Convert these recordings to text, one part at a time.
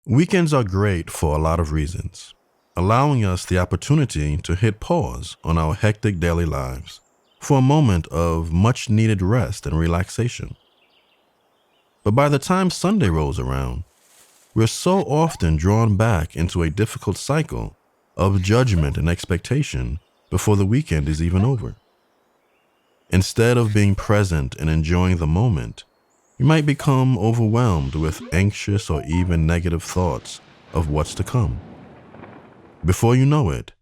Weekends are great for a lot of reasons, allowing us the opportunity to hit pause on our hectic daily lives for a moment of much needed rest and relaxation. But by the time Sunday rolls around, we're so often drawn back into a difficult cycle of judgment and expectation before the weekend is even over. Instead of being present and enjoying the moment, you might become overwhelmed with anxious or even negative thoughts of what's to come. Before you know it,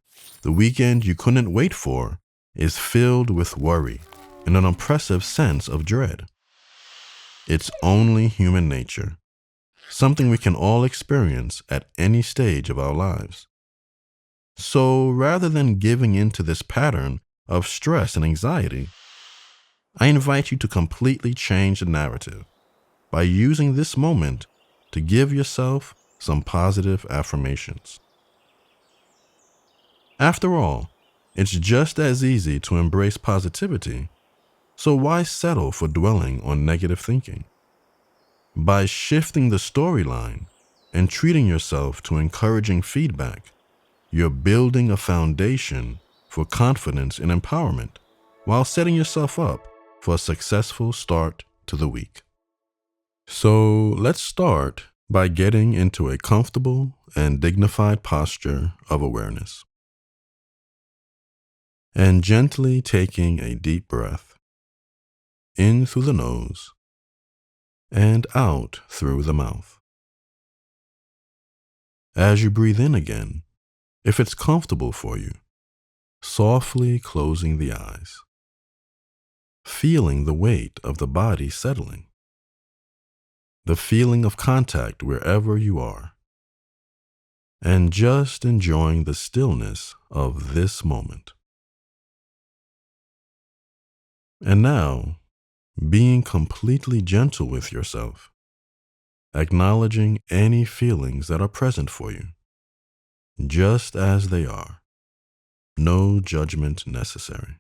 the weekend you couldn't wait for is filled with worry and an oppressive sense of dread. It's only human nature, something we can all experience at any stage of our lives. So rather than giving in to this pattern of stress and anxiety, I invite you to completely change the narrative by using this moment to give yourself some positive affirmations. After all, it's just as easy to embrace positivity, so why settle for dwelling on negative thinking? By shifting the storyline and treating yourself to encouraging feedback, you're building a foundation for confidence and empowerment while setting yourself up for a successful start to the week. So let's start by getting into a comfortable and dignified posture of awareness. And gently taking a deep breath in through the nose and out through the mouth. As you breathe in again, if it's comfortable for you, softly closing the eyes, feeling the weight of the body settling, the feeling of contact wherever you are, and just enjoying the stillness of this moment. And now, being completely gentle with yourself, acknowledging any feelings that are present for you, just as they are, no judgment necessary.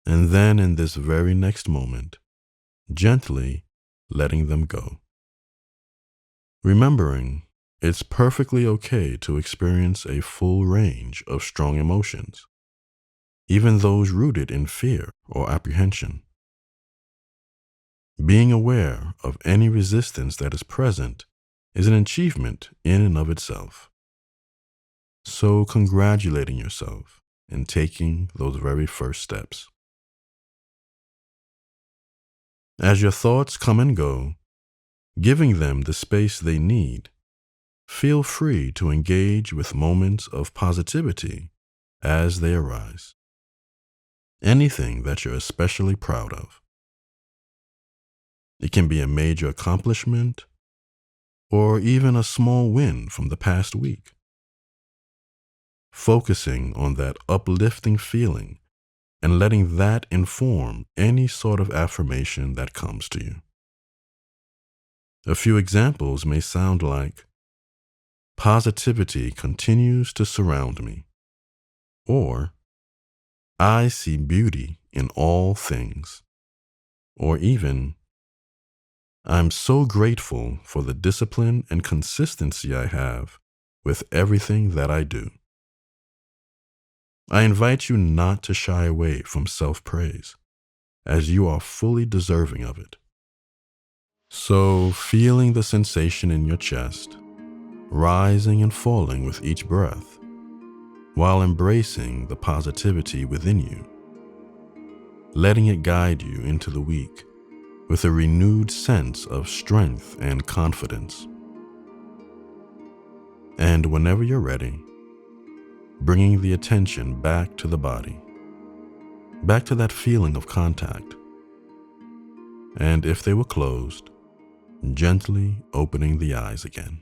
And then in this very next moment, gently letting them go. Remembering it's perfectly okay to experience a full range of strong emotions, even those rooted in fear or apprehension. Being aware of any resistance that is present is an achievement in and of itself. So congratulating yourself in taking those very first steps. As your thoughts come and go, giving them the space they need, feel free to engage with moments of positivity as they arise. Anything that you're especially proud of. It can be a major accomplishment or even a small win from the past week. Focusing on that uplifting feeling and letting that inform any sort of affirmation that comes to you. A few examples may sound like, positivity continues to surround me, or I see beauty in all things, or even, I'm so grateful for the discipline and consistency I have with everything that I do. I invite you not to shy away from self-praise, as you are fully deserving of it. So, feeling the sensation in your chest, rising and falling with each breath, while embracing the positivity within you, letting it guide you into the week with a renewed sense of strength and confidence. And whenever you're ready, bringing the attention back to the body, back to that feeling of contact. And if they were closed, gently opening the eyes again.